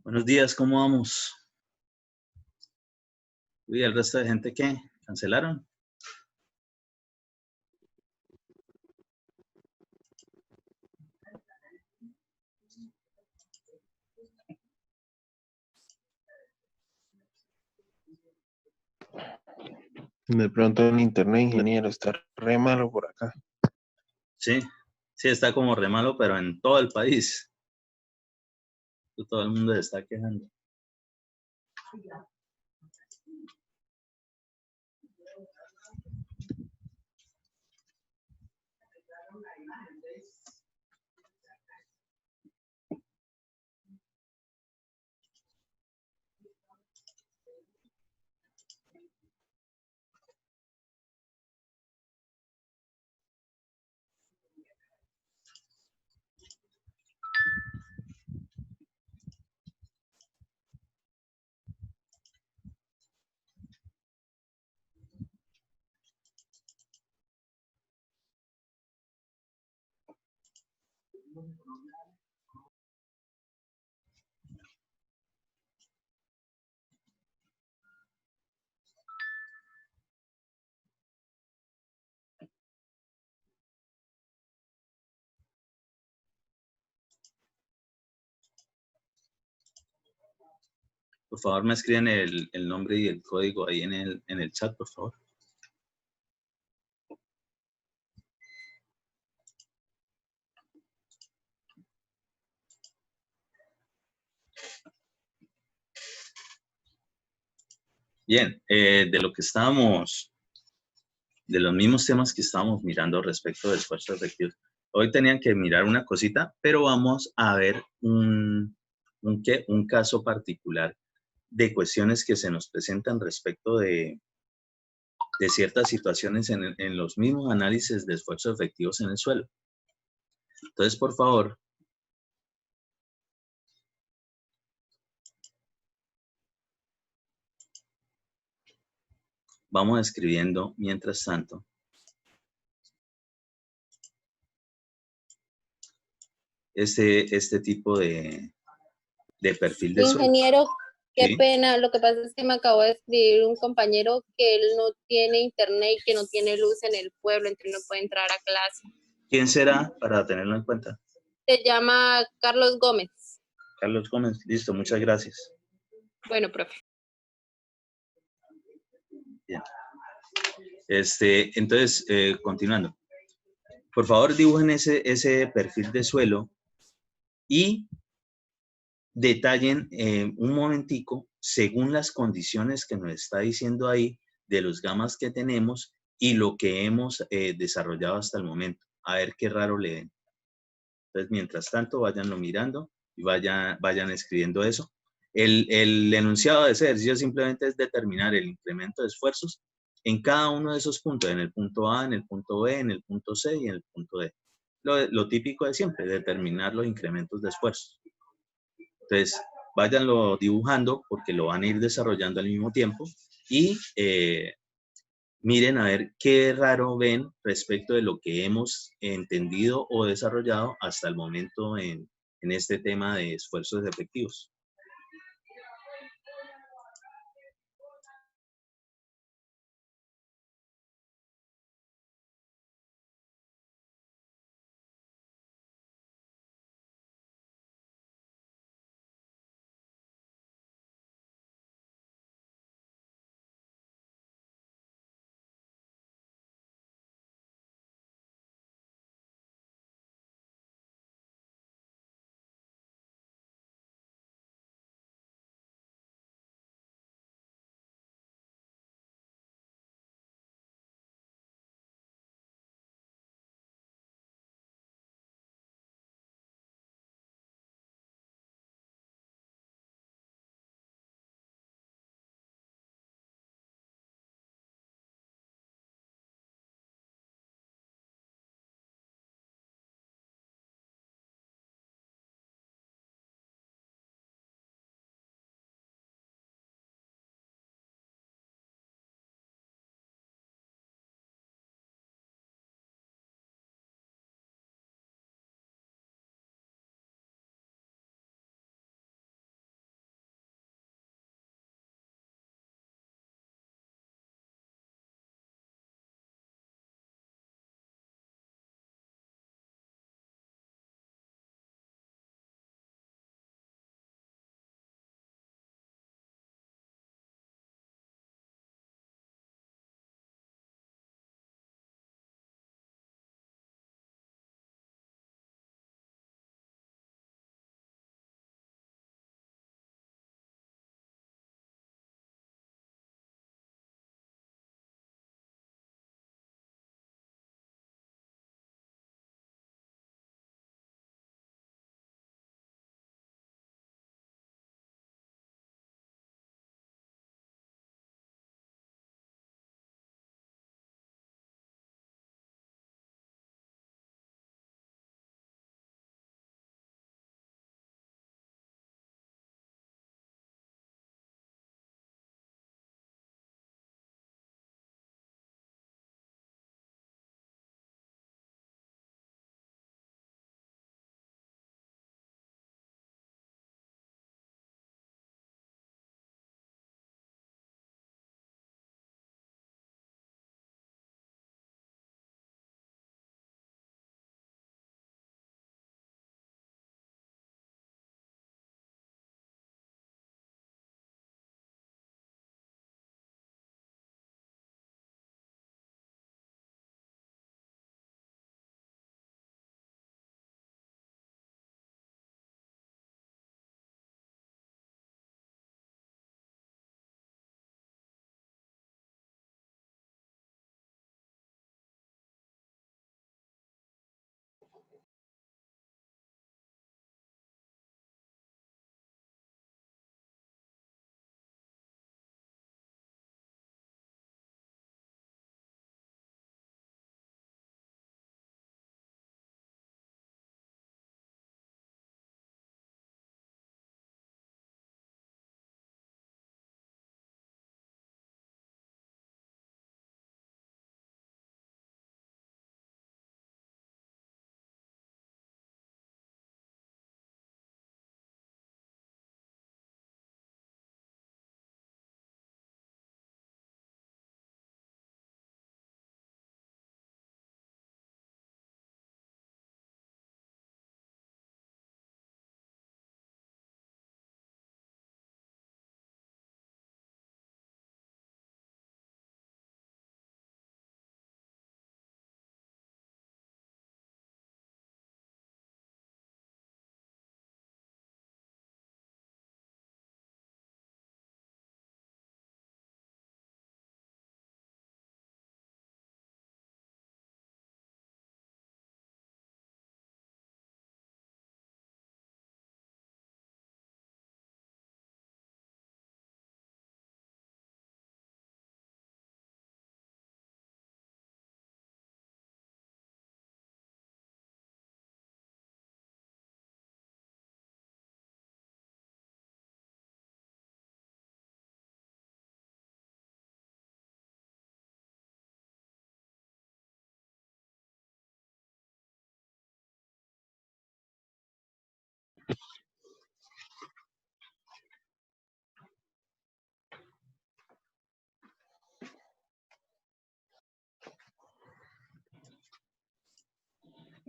Buenos días, ¿cómo vamos? Uy, ¿el resto de gente qué? ¿Cancelaron? De pronto el internet, ingeniero, está re malo por acá. Sí, sí, está como re malo, pero en todo el país. Todo el mundo se está quejando. Por favor, me escriben el nombre y el código ahí en el chat, por favor. Bien, de los mismos temas que estábamos mirando respecto de esfuerzos efectivos. Hoy tenían que mirar una cosita, pero vamos a ver un caso particular de cuestiones que se nos presentan respecto de ciertas situaciones en los mismos análisis de esfuerzos efectivos en el suelo. Entonces, por favor, vamos escribiendo mientras tanto este tipo de perfil de suelo. Ingeniero, qué ¿Sí? pena, lo que pasa es que me acabo de escribir un compañero que él no tiene internet y que no tiene luz en el pueblo, entonces no puede entrar a clase. ¿Quién será para tenerlo en cuenta? Se llama Carlos Gómez. Carlos Gómez, listo, muchas gracias. Bueno, profe. Bien. Entonces, continuando. Por favor, dibujen ese perfil de suelo y detallen un momentico según las condiciones que nos está diciendo ahí de los gamas que tenemos y lo que hemos desarrollado hasta el momento. A ver qué raro le ven. Entonces, mientras tanto, váyanlo mirando y vayan escribiendo eso. El enunciado de ese ejercicio simplemente es determinar el incremento de esfuerzos en cada uno de esos puntos, en el punto A, en el punto B, en el punto C y en el punto D. Lo típico de siempre, determinar los incrementos de esfuerzos. Entonces, váyanlo dibujando porque lo van a ir desarrollando al mismo tiempo y miren a ver qué raro ven respecto de lo que hemos entendido o desarrollado hasta el momento en este tema de esfuerzos efectivos.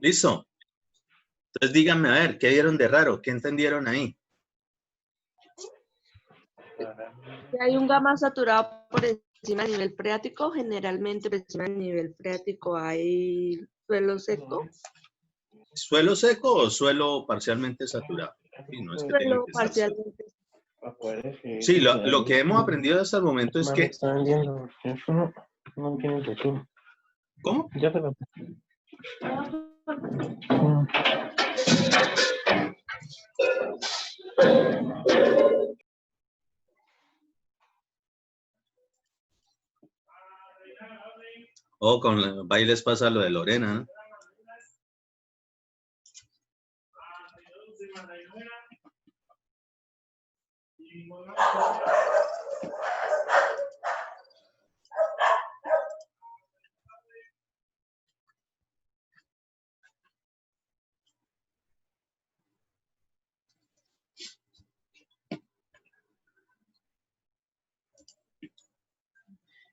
¿Listo? Entonces díganme, a ver, ¿qué vieron de raro? ¿Qué entendieron ahí? Si hay un gamma saturado por encima del nivel freático, generalmente por encima del nivel freático hay suelo seco. ¿Suelo seco o suelo parcialmente saturado? Sí, no es que tenga Suelo que estar seco. parcialmente. Sí, lo que hemos aprendido hasta el momento es que... Está vendiendo, eso no tiene YouTube. ¿Cómo? Ya te lo... Oh, con los bailes pasa lo de Lorena, ¿no?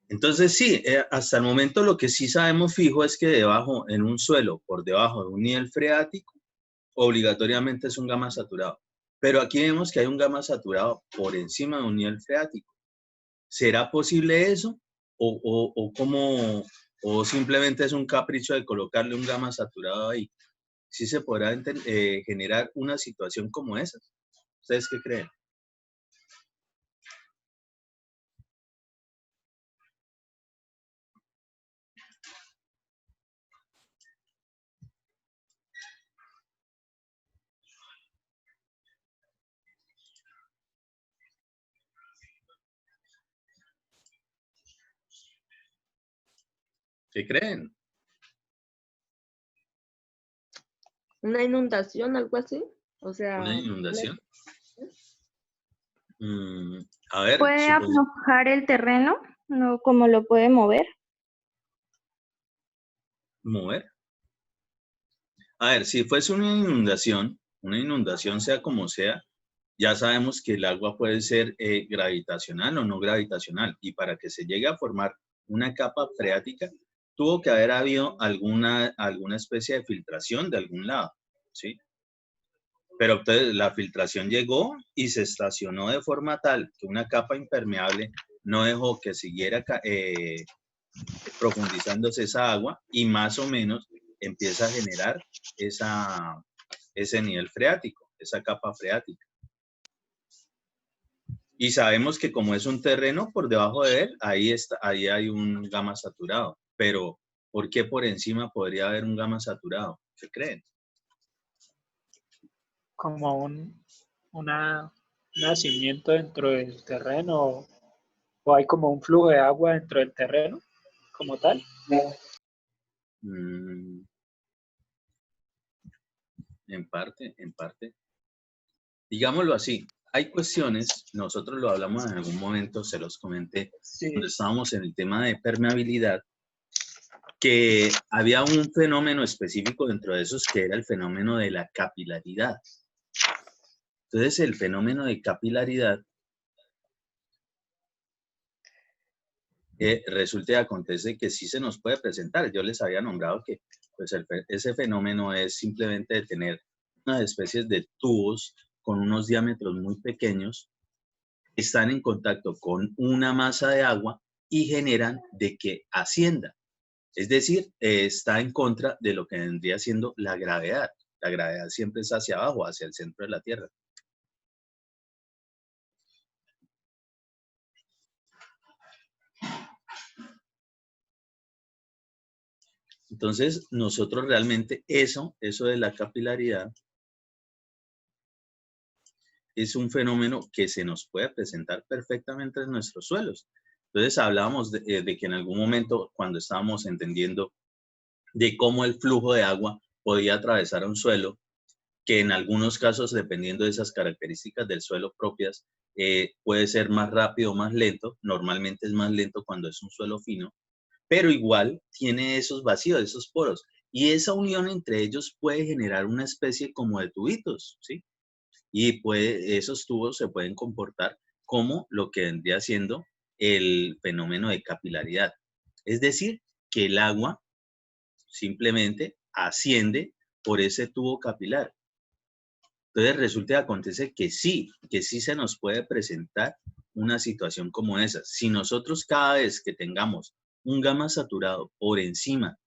Entonces sí, hasta el momento lo que sí sabemos fijo es que debajo, en un suelo, por debajo de un nivel freático, obligatoriamente es un gamma saturado. Pero aquí vemos que hay un gamma saturado por encima de un nivel freático. ¿Será posible eso? ¿O simplemente es un capricho de colocarle un gamma saturado ahí? ¿Sí se podrá generar una situación como esa? ¿Ustedes qué creen? ¿Qué creen? Una inundación, algo así. O sea, ¿Una inundación? A ver, ¿Puede aflojar el terreno? No, ¿cómo lo puede mover? mover. A ver, si fuese una inundación sea como sea, ya sabemos que el agua puede ser gravitacional o no gravitacional. Y para que se llegue a formar una capa freática, tuvo que haber habido alguna especie de filtración de algún lado, ¿sí? Pero entonces la filtración llegó y se estacionó de forma tal que una capa impermeable no dejó que siguiera profundizándose esa agua y más o menos empieza a generar ese nivel freático, esa capa freática. Y sabemos que como es un terreno, por debajo de él, ahí hay un gamma saturado. Pero, ¿por qué por encima podría haber un gamma saturado? ¿Qué creen? Como un nacimiento dentro del terreno o hay como un flujo de agua dentro del terreno como tal. En parte. Digámoslo así, hay cuestiones, nosotros lo hablamos en algún momento, se los comenté, Sí. cuando estábamos en el tema de permeabilidad, que había un fenómeno específico dentro de esos que era el fenómeno de la capilaridad. Entonces, el fenómeno de capilaridad resulta y acontece que sí se nos puede presentar. Yo les había nombrado que pues, ese fenómeno es simplemente de tener unas especies de tubos con unos diámetros muy pequeños, están en contacto con una masa de agua y generan de que ascienda. Es decir, está en contra de lo que vendría siendo la gravedad. La gravedad siempre es hacia abajo, hacia el centro de la Tierra. Entonces, nosotros realmente eso de la capilaridad, es un fenómeno que se nos puede presentar perfectamente en nuestros suelos. Entonces, hablábamos de que en algún momento, cuando estábamos entendiendo de cómo el flujo de agua podía atravesar un suelo, que en algunos casos, dependiendo de esas características del suelo propias, puede ser más rápido o más lento. Normalmente es más lento cuando es un suelo fino, pero igual tiene esos vacíos, esos poros. Y esa unión entre ellos puede generar una especie como de tubitos, ¿sí? Y esos tubos se pueden comportar como lo que vendría siendo el fenómeno de capilaridad. Es decir, que el agua simplemente asciende por ese tubo capilar. Entonces resulta y acontece que sí se nos puede presentar una situación como esa. Si nosotros cada vez que tengamos un gamma saturado por encima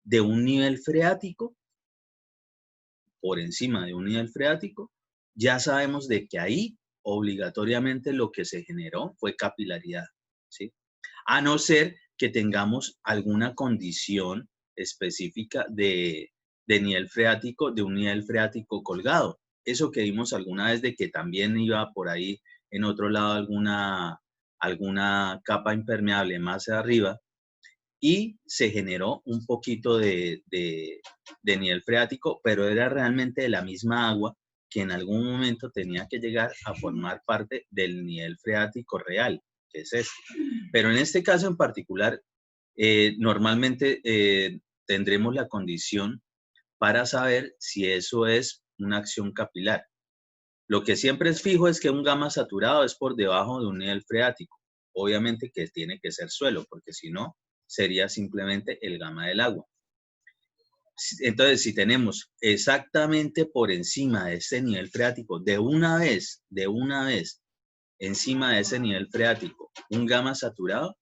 de un nivel freático, ya sabemos de que ahí obligatoriamente lo que se generó fue capilaridad, ¿sí? A no ser que tengamos alguna condición específica de nivel freático, de un nivel freático colgado. Eso que vimos alguna vez de que también iba por ahí en otro lado alguna capa impermeable más arriba y se generó un poquito de nivel freático, pero era realmente de la misma agua que en algún momento tenía que llegar a formar parte del nivel freático real, que es este. Pero en este caso en particular, normalmente tendremos la condición para saber si eso es una acción capilar. Lo que siempre es fijo es que un gamma saturado es por debajo de un nivel freático. Obviamente que tiene que ser suelo, porque si no, sería simplemente el gamma del agua. Entonces, si tenemos exactamente por encima de ese nivel freático, de una vez, encima de ese nivel freático, un gamma saturado,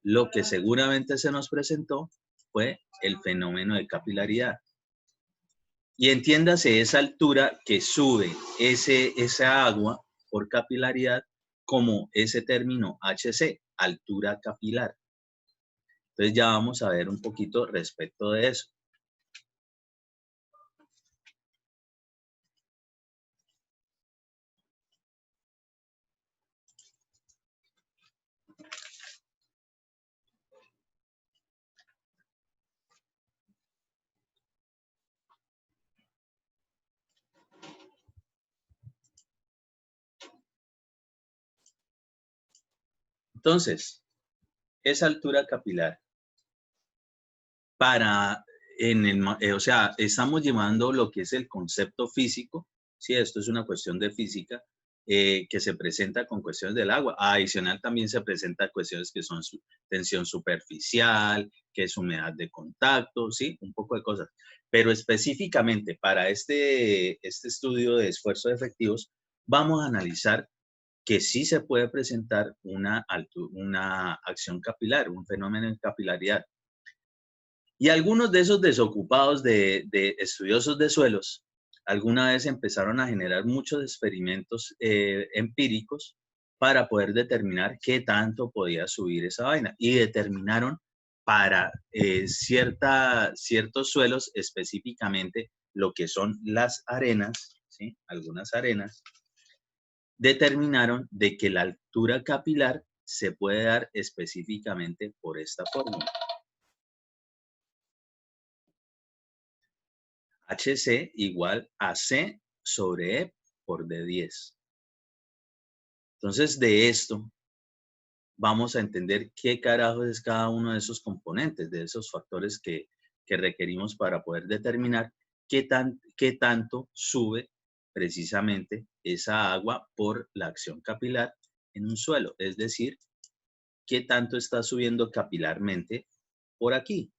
lo que seguramente se nos presentó fue el fenómeno de capilaridad. Y entiéndase esa altura que sube esa agua por capilaridad como ese término HC, altura capilar. Entonces ya vamos a ver un poquito respecto de eso. Entonces, esa altura capilar, o sea, estamos llevando lo que es el concepto físico, ¿sí? Esto es una cuestión de física que se presenta con cuestiones del agua. Adicional también se presenta cuestiones que son tensión superficial, que es humedad de contacto, ¿sí? Un poco de cosas. Pero específicamente para este estudio de esfuerzos efectivos, vamos a analizar que sí se puede presentar una acción capilar, un fenómeno de capilaridad. Y algunos de esos desocupados de estudiosos de suelos, alguna vez empezaron a generar muchos experimentos empíricos para poder determinar qué tanto podía subir esa vaina. Y determinaron para ciertos suelos, específicamente lo que son las arenas, ¿sí? Algunas arenas, determinaron de que la altura capilar se puede dar específicamente por esta fórmula. HC igual a C sobre E por D10. Entonces, de esto vamos a entender qué carajos es cada uno de esos componentes, de esos factores que requerimos para poder determinar qué tanto sube precisamente esa agua por la acción capilar en un suelo. Es decir, qué tanto está subiendo capilarmente por aquí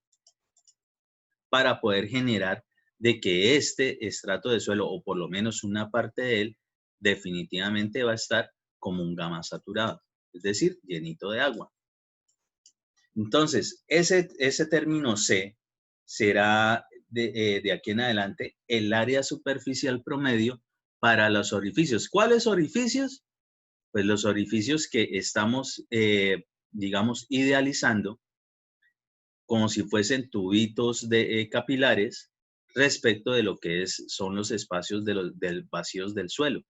para poder generar de que este estrato de suelo, o por lo menos una parte de él, definitivamente va a estar como un gamma saturado, es decir, llenito de agua. Entonces, ese término C será de aquí en adelante el área superficial promedio para los orificios. ¿Cuáles orificios? Pues los orificios que estamos, digamos, idealizando como si fuesen tubitos capilares respecto de lo que son los espacios vacíos del suelo.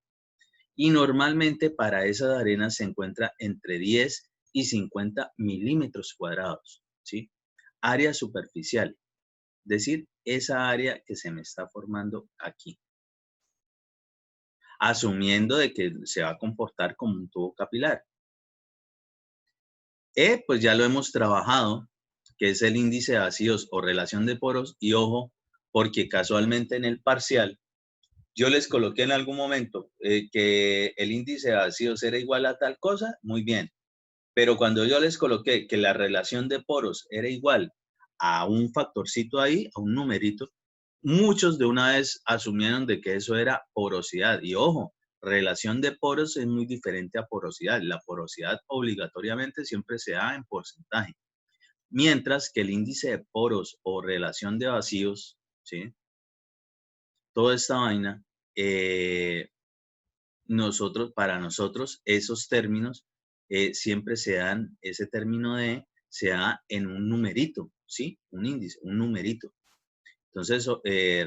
Y normalmente para esas arenas se encuentra entre 10 y 50 milímetros cuadrados, ¿sí? Área superficial, es decir, esa área que se me está formando aquí. Asumiendo de que se va a comportar como un tubo capilar. Pues ya lo hemos trabajado, que es el índice de vacíos o relación de poros, y ojo, porque casualmente en el parcial, yo les coloqué en algún momento que el índice de vacíos era igual a tal cosa, muy bien, pero cuando yo les coloqué que la relación de poros era igual a un factorcito ahí, a un numerito, muchos de una vez asumieron de que eso era porosidad. Y ojo, relación de poros es muy diferente a porosidad. La porosidad obligatoriamente siempre se da en porcentaje. Mientras que el índice de poros o relación de vacíos, ¿sí? Toda esta vaina, para nosotros, esos términos siempre se dan, ese término de se da en un numerito, ¿sí? Un índice, un numerito. Entonces,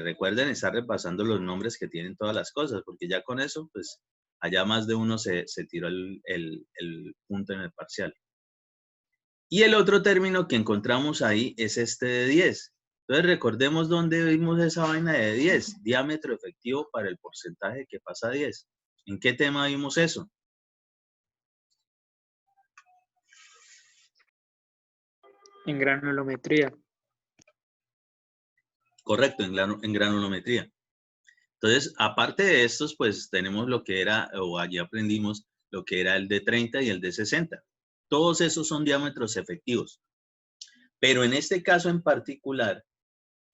recuerden estar repasando los nombres que tienen todas las cosas, porque ya con eso, pues, allá más de uno se tiró el punto en el parcial. Y el otro término que encontramos ahí es este de 10. Entonces, recordemos dónde vimos esa vaina de 10, diámetro efectivo para el porcentaje que pasa a 10. ¿En qué tema vimos eso? En granulometría. Correcto, en granulometría. Entonces, aparte de estos, pues tenemos lo que era, o allí aprendimos lo que era el de 30 y el de 60. Todos esos son diámetros efectivos. Pero en este caso en particular,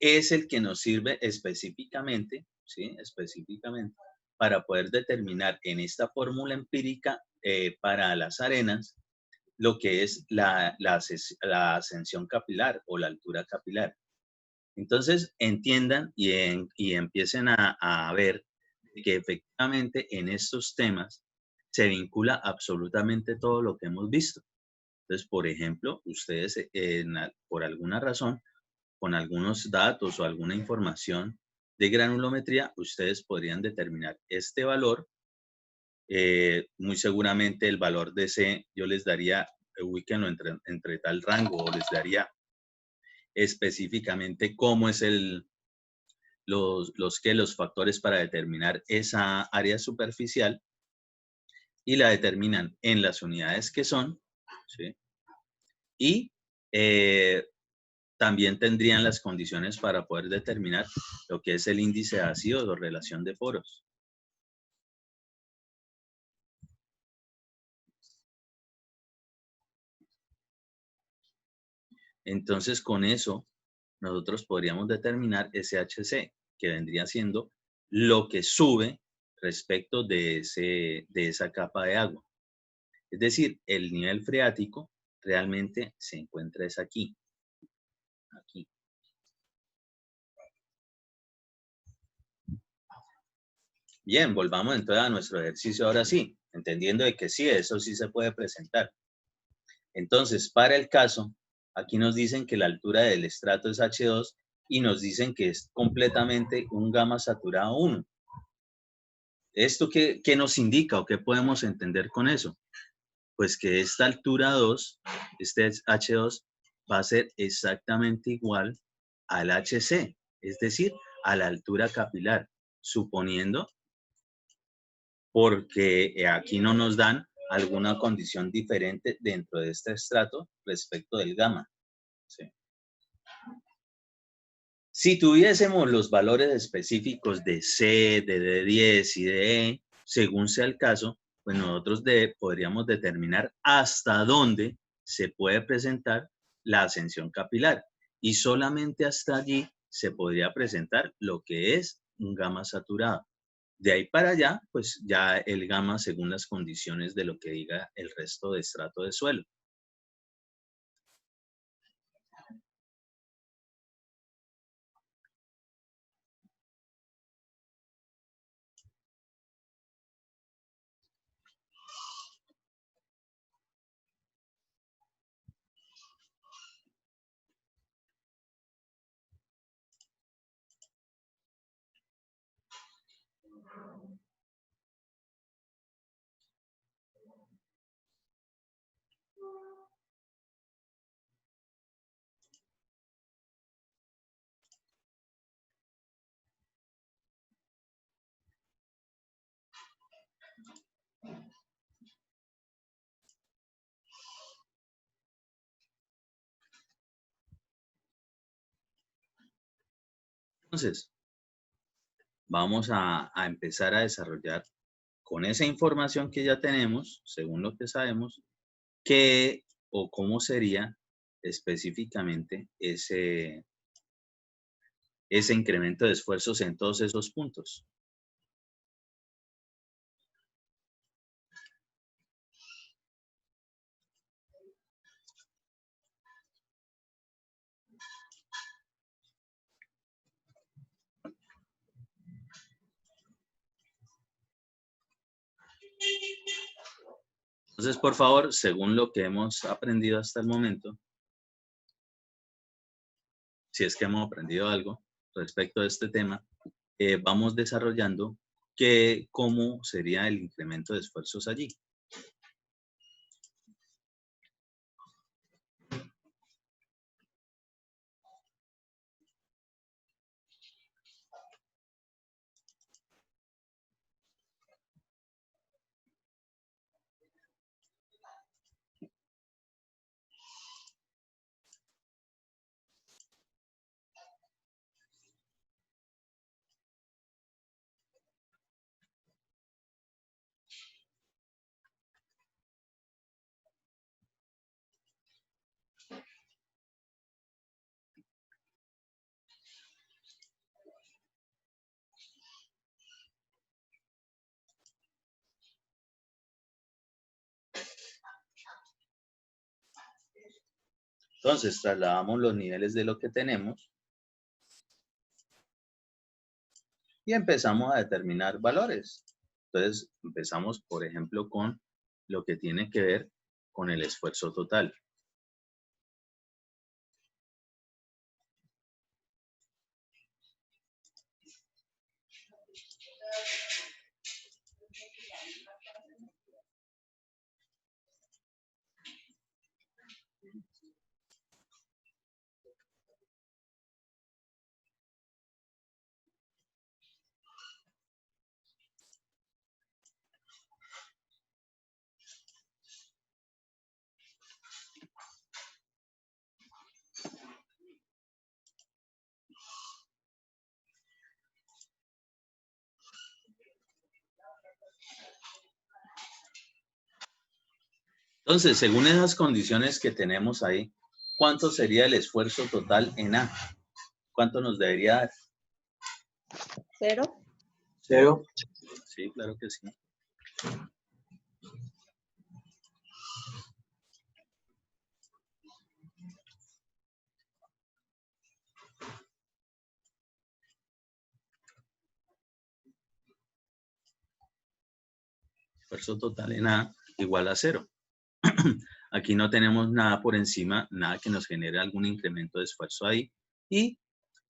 es el que nos sirve específicamente, ¿sí? Específicamente, para poder determinar en esta fórmula empírica para las arenas lo que es la ascensión capilar o la altura capilar. Entonces, entiendan y empiecen a ver que efectivamente en estos temas se vincula absolutamente todo lo que hemos visto. Entonces, por ejemplo, ustedes por alguna razón, con algunos datos o alguna información de granulometría, ustedes podrían determinar este valor. Muy seguramente el valor de C yo les daría, ubíquenlo entre tal rango, o les daría específicamente cómo es los factores para determinar esa área superficial, y la determinan en las unidades que son, ¿sí? Y también tendrían las condiciones para poder determinar lo que es el índice de ácidos o relación de poros. Entonces, con eso, nosotros podríamos determinar SHC, que vendría siendo lo que sube respecto de esa capa de agua. Es decir, el nivel freático realmente se encuentra es aquí. Aquí. Bien, volvamos entonces a nuestro ejercicio ahora sí, entendiendo de que sí, eso sí se puede presentar. Entonces, para el caso, aquí nos dicen que la altura del estrato es H2 y nos dicen que es completamente un gamma saturado 1. ¿Esto qué nos indica o qué podemos entender con eso? Pues que esta altura 2, este H2, va a ser exactamente igual al HC, es decir, a la altura capilar, suponiendo, porque aquí no nos dan alguna condición diferente dentro de este estrato respecto del gamma. ¿Sí? Si tuviésemos los valores específicos de C, de D10 y de E, según sea el caso, pues nosotros podríamos determinar hasta dónde se puede presentar la ascensión capilar. Y solamente hasta allí se podría presentar lo que es un gamma saturado. De ahí para allá, pues ya el gamma según las condiciones de lo que diga el resto de estrato de suelo. Entonces, vamos a empezar a desarrollar con esa información que ya tenemos, según lo que sabemos, qué o cómo sería específicamente ese incremento de esfuerzos en todos esos puntos. Entonces, por favor, según lo que hemos aprendido hasta el momento, si es que hemos aprendido algo respecto a este tema, vamos desarrollando cómo sería el incremento de esfuerzos allí. Entonces, trasladamos los niveles de lo que tenemos y empezamos a determinar valores. Entonces, empezamos, por ejemplo, con lo que tiene que ver con el esfuerzo total. Entonces, según esas condiciones que tenemos ahí, ¿cuánto sería el esfuerzo total en A? ¿Cuánto nos debería dar? 0. 0. Sí, claro que sí. Esfuerzo total en A igual a 0. Aquí no tenemos nada por encima, nada que nos genere algún incremento de esfuerzo ahí. Y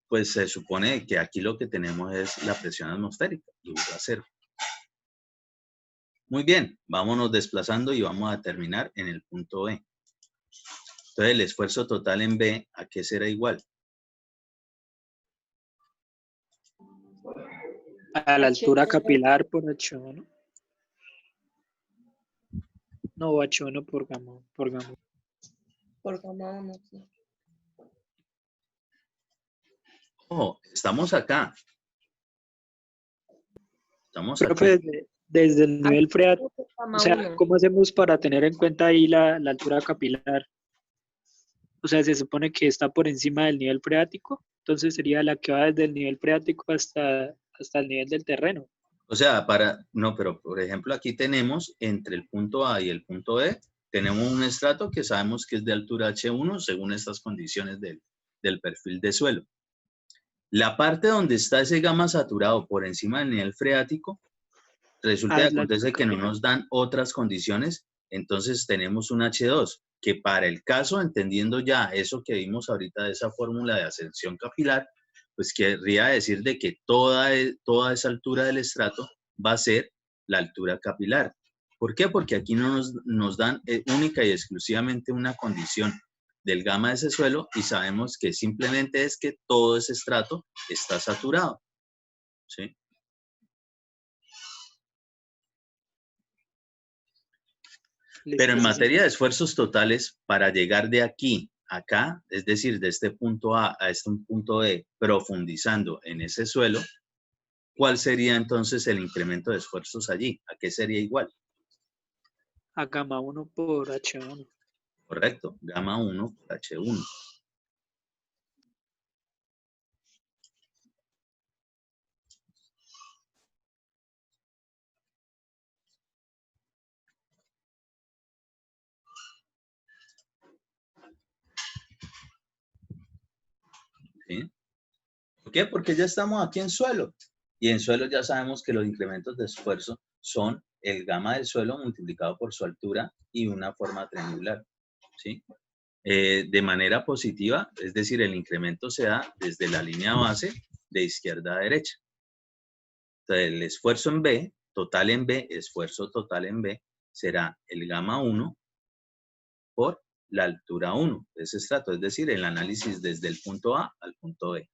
pues se supone que aquí lo que tenemos es la presión atmosférica, igual a 0. Muy bien, vámonos desplazando y vamos a terminar en el punto B. Entonces, el esfuerzo total en B, ¿a qué será igual? A la altura capilar por H1. No, H1 por gamma. Por gamma 1, sí. Ojo, estamos acá. Estamos Pero aquí. pues desde el nivel freático, Gamma o sea, 1. ¿cómo hacemos para tener en cuenta ahí la altura capilar? O sea, se supone que está por encima del nivel freático, entonces sería la que va desde el nivel freático hasta el nivel del terreno. O sea, no, pero por ejemplo aquí tenemos entre el punto A y el punto B, tenemos un estrato que sabemos que es de altura H1 según estas condiciones del perfil de suelo. La parte donde está ese gamma saturado por encima del nivel freático, resulta y acontece que no nos dan otras condiciones, entonces tenemos un H2, que para el caso, entendiendo ya eso que vimos ahorita de esa fórmula de ascensión capilar, pues querría decir de que toda esa altura del estrato va a ser la altura capilar. ¿Por qué? Porque aquí no nos dan única y exclusivamente una condición del gamma de ese suelo y sabemos que simplemente es que todo ese estrato está saturado. ¿Sí? Pero en materia de esfuerzos totales, para llegar de aquí a acá, es decir, de este punto A a este punto B, profundizando en ese suelo, ¿cuál sería entonces el incremento de esfuerzos allí? ¿A qué sería igual? A gamma 1 por H1. Correcto, gamma 1 por H1. ¿Sí? ¿Por qué? Porque ya estamos aquí en suelo. Y en suelo ya sabemos que los incrementos de esfuerzo son el gamma del suelo multiplicado por su altura y una forma triangular. ¿Sí? De manera positiva, es decir, el incremento se da desde la línea base de izquierda a derecha. Entonces, el esfuerzo en B, total en B, esfuerzo total en B, será el gamma 1 por la altura 1 de ese estrato, es decir, el análisis desde el punto A al punto B.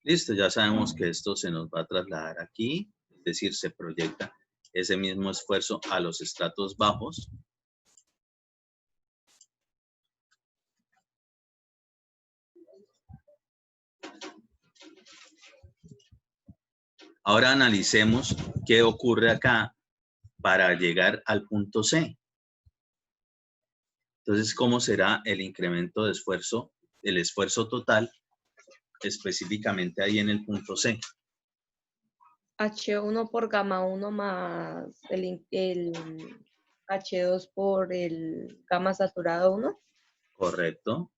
Listo, ya sabemos que esto se nos va a trasladar aquí, es decir, se proyecta ese mismo esfuerzo a los estratos bajos. Ahora analicemos qué ocurre acá para llegar al punto C. Entonces, ¿cómo será el incremento de esfuerzo, el esfuerzo total, específicamente ahí en el punto C? H1 por gamma 1 más el H2 por el gamma saturado 1. Correcto.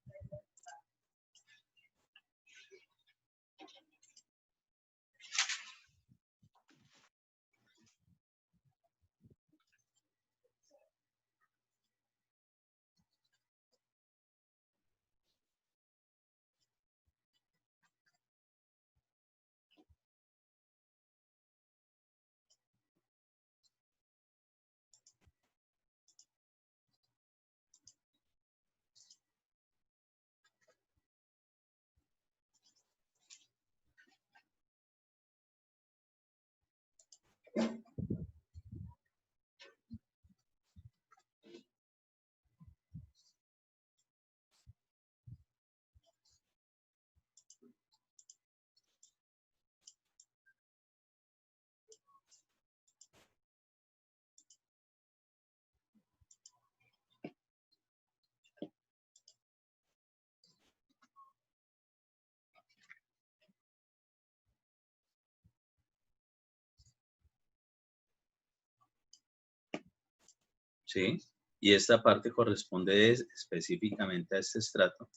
¿Sí? Y esta parte corresponde específicamente a este estrato.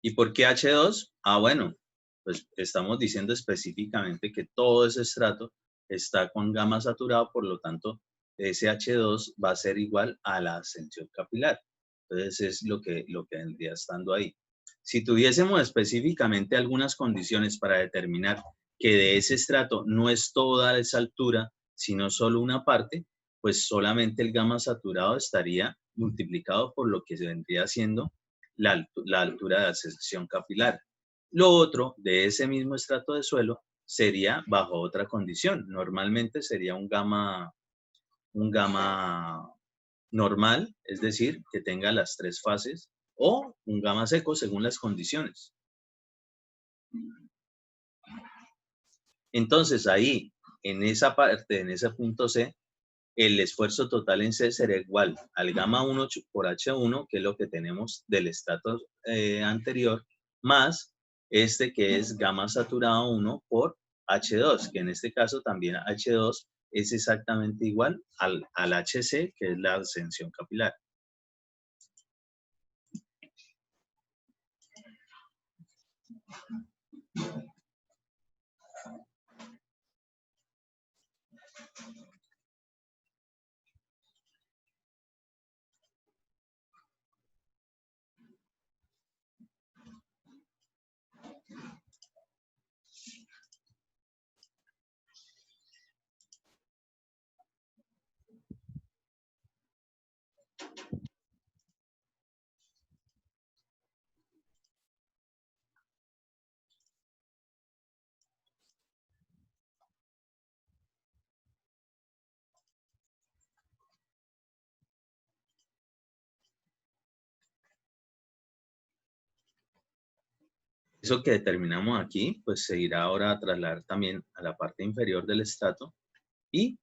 ¿Y por qué H2? Ah, bueno, pues estamos diciendo específicamente que todo ese estrato está con gamma saturado, por lo tanto, ese H2 va a ser igual a la ascensión capilar. Entonces, es lo que vendría estando ahí. Si tuviésemos específicamente algunas condiciones para determinar que de ese estrato no es toda esa altura, sino solo una parte, pues solamente el gamma saturado estaría multiplicado por lo que se vendría siendo la altura de ascensión capilar. Lo otro de ese mismo estrato de suelo sería bajo otra condición. Normalmente sería un gamma normal, es decir, que tenga las tres fases, o un gamma seco según las condiciones. Entonces ahí, en esa parte, en ese punto C, el esfuerzo total en C será igual al gamma 1 por H1, que es lo que tenemos del estrato anterior, más este que es gamma saturado 1 por H2, que en este caso también H2 es exactamente igual al HC, que es la ascensión capilar. Eso que determinamos aquí, pues se irá ahora a trasladar también a la parte inferior del estrato y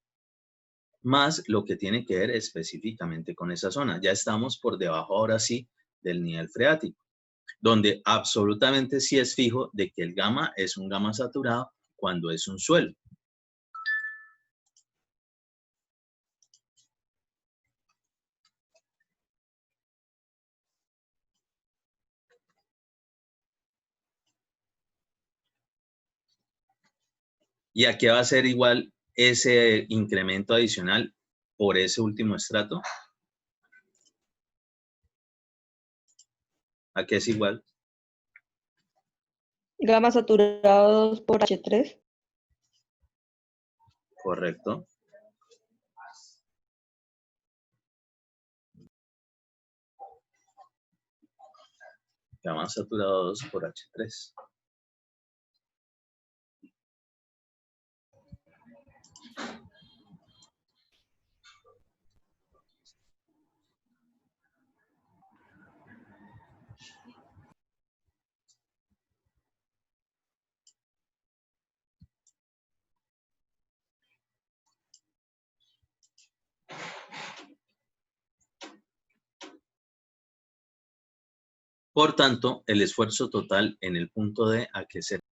más lo que tiene que ver específicamente con esa zona. Ya estamos por debajo ahora sí del nivel freático, donde absolutamente sí es fijo de que el gamma es un gamma saturado cuando es un suelo. ¿Y a qué va a ser igual ese incremento adicional por ese último estrato? ¿A qué es igual? Gamma saturados por H3. Correcto. Gamma saturado 2 por H3. Por tanto, el esfuerzo total en el punto D, ¿a qué se